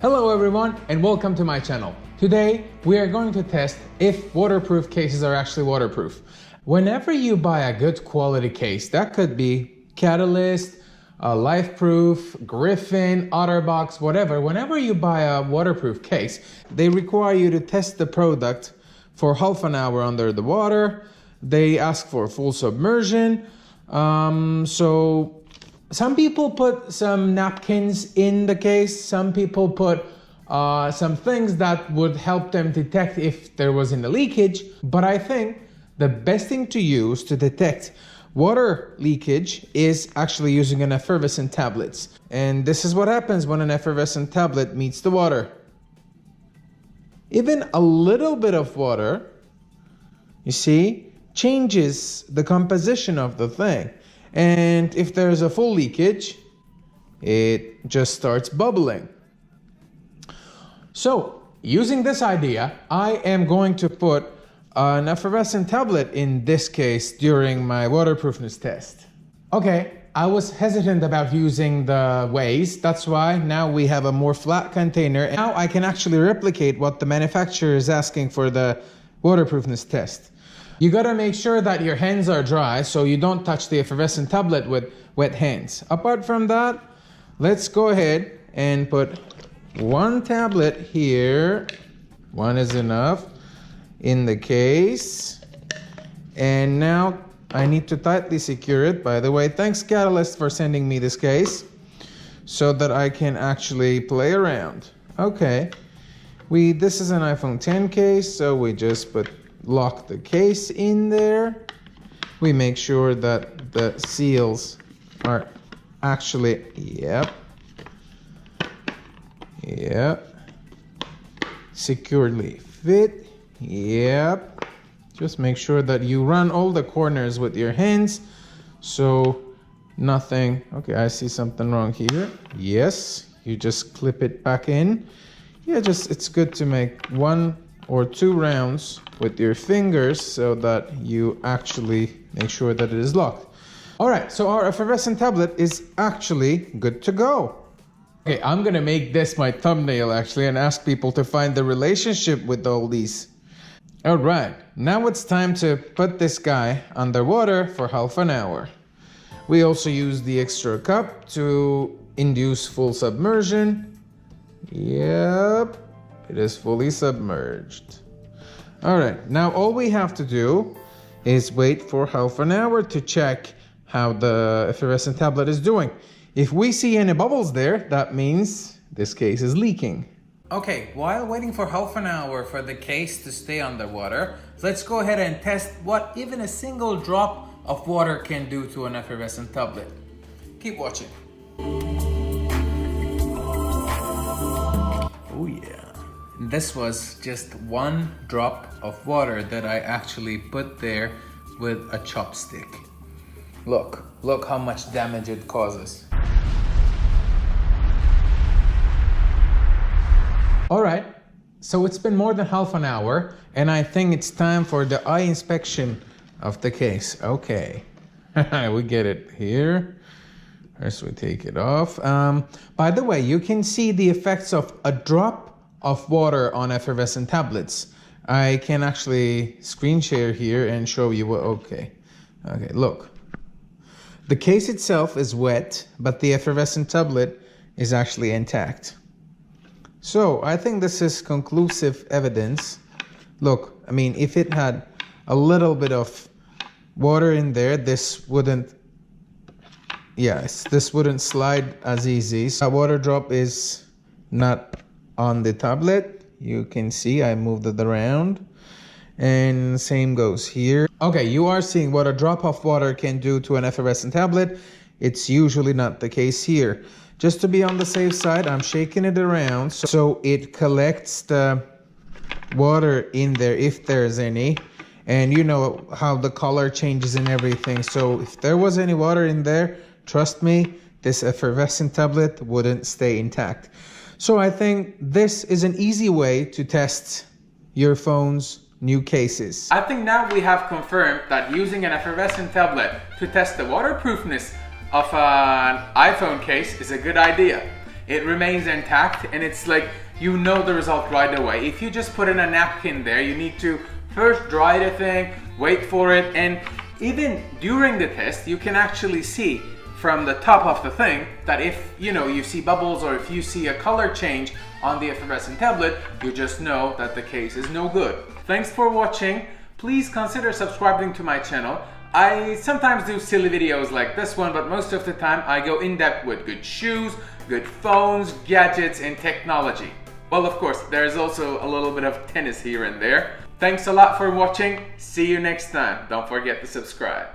Hello everyone and welcome to my channel. Today we are going to test if waterproof cases are actually waterproof. Whenever you buy a good quality case, that could be Catalyst, LifeProof, Griffin, Otterbox, whatever. Whenever you buy a waterproof case, they require you to test the product for half an hour under the water. They ask for full submersion. So some people put some napkins in the case. Some people put some things that would help them detect if there was any leakage. But I think the best thing to use to detect water leakage is actually using an effervescent tablet. And this is what happens when an effervescent tablet meets the water. Even a little bit of water, you see, changes the composition of the thing. And if there's a full leakage, it just starts bubbling. So, using this idea, I am going to put an effervescent tablet in this case during my waterproofness test. Okay, I was hesitant about using the ways. That's why now we have a more flat container. Now I can actually replicate what the manufacturer is asking for the waterproofness test. You gotta make sure that your hands are dry so you don't touch the effervescent tablet with wet hands. Apart from that, let's go ahead and put one tablet here. One is enough in the case. And now I need to tightly secure it. By the way, thanks Catalyst for sending me this case so that I can actually play around. Okay, this is an iPhone 10 case, so we just lock the case in there. We make sure that the seals are actually, yep, securely fit, yep. Just make sure that you run all the corners with your hands so nothing, okay, I see something wrong here. Yes, you just clip it back in. Yeah, it's good to make 1 or 2 rounds with your fingers so that you actually make sure that it is locked. All right, so our effervescent tablet is actually good to go. Okay, I'm gonna make this my thumbnail actually and ask people to find the relationship with all these. All right, now it's time to put this guy underwater for half an hour. We also use the extra cup to induce full submersion. Yep. It is fully submerged. All right, now all we have to do is wait for half an hour to check how the effervescent tablet is doing. If we see any bubbles there, that means this case is leaking. Okay, while waiting for half an hour for the case to stay underwater, let's go ahead and test what even a single drop of water can do to an effervescent tablet. Keep watching. Oh yeah. This was just 1 drop of water that I actually put there with a chopstick. Look how much damage it causes. All right, so it's been more than half an hour and I think it's time for the eye inspection of the case. Okay, we get it here. First we take it off. By the way, you can see the effects of a drop of water on effervescent tablets. I can actually screen share here and show you what, okay, look. The case itself is wet, but the effervescent tablet is actually intact. So I think this is conclusive evidence. Look, I mean, if it had a little bit of water in there, this wouldn't slide as easy. So a water drop is not on the tablet. You can see I moved it around and same goes here. Okay, you are seeing what a drop of water can do to an effervescent tablet. It's usually not the case here. Just to be on the safe side, I'm shaking it around so it collects the water in there if there's any. And you know how the color changes and everything. So if there was any water in there, trust me, this effervescent tablet wouldn't stay intact. So I think this is an easy way to test your phone's new cases. I think now we have confirmed that using an effervescent tablet to test the waterproofness of an iPhone case is a good idea. it remains intact, and it's like you know the result right away. If you just put in a napkin there, you need to first dry the thing, wait for it, and even during the test you can actually see from the top of the thing that if you see bubbles or if you see a color change on the effervescent tablet, you just know that the case is no good. Thanks for watching. Please consider subscribing to my channel. I sometimes do silly videos like this one, but most of the time I go in depth with good shoes, good phones, gadgets, and technology. Well, of course, there's also a little bit of tennis here and there. Thanks a lot for watching. See you next time. Don't forget to subscribe.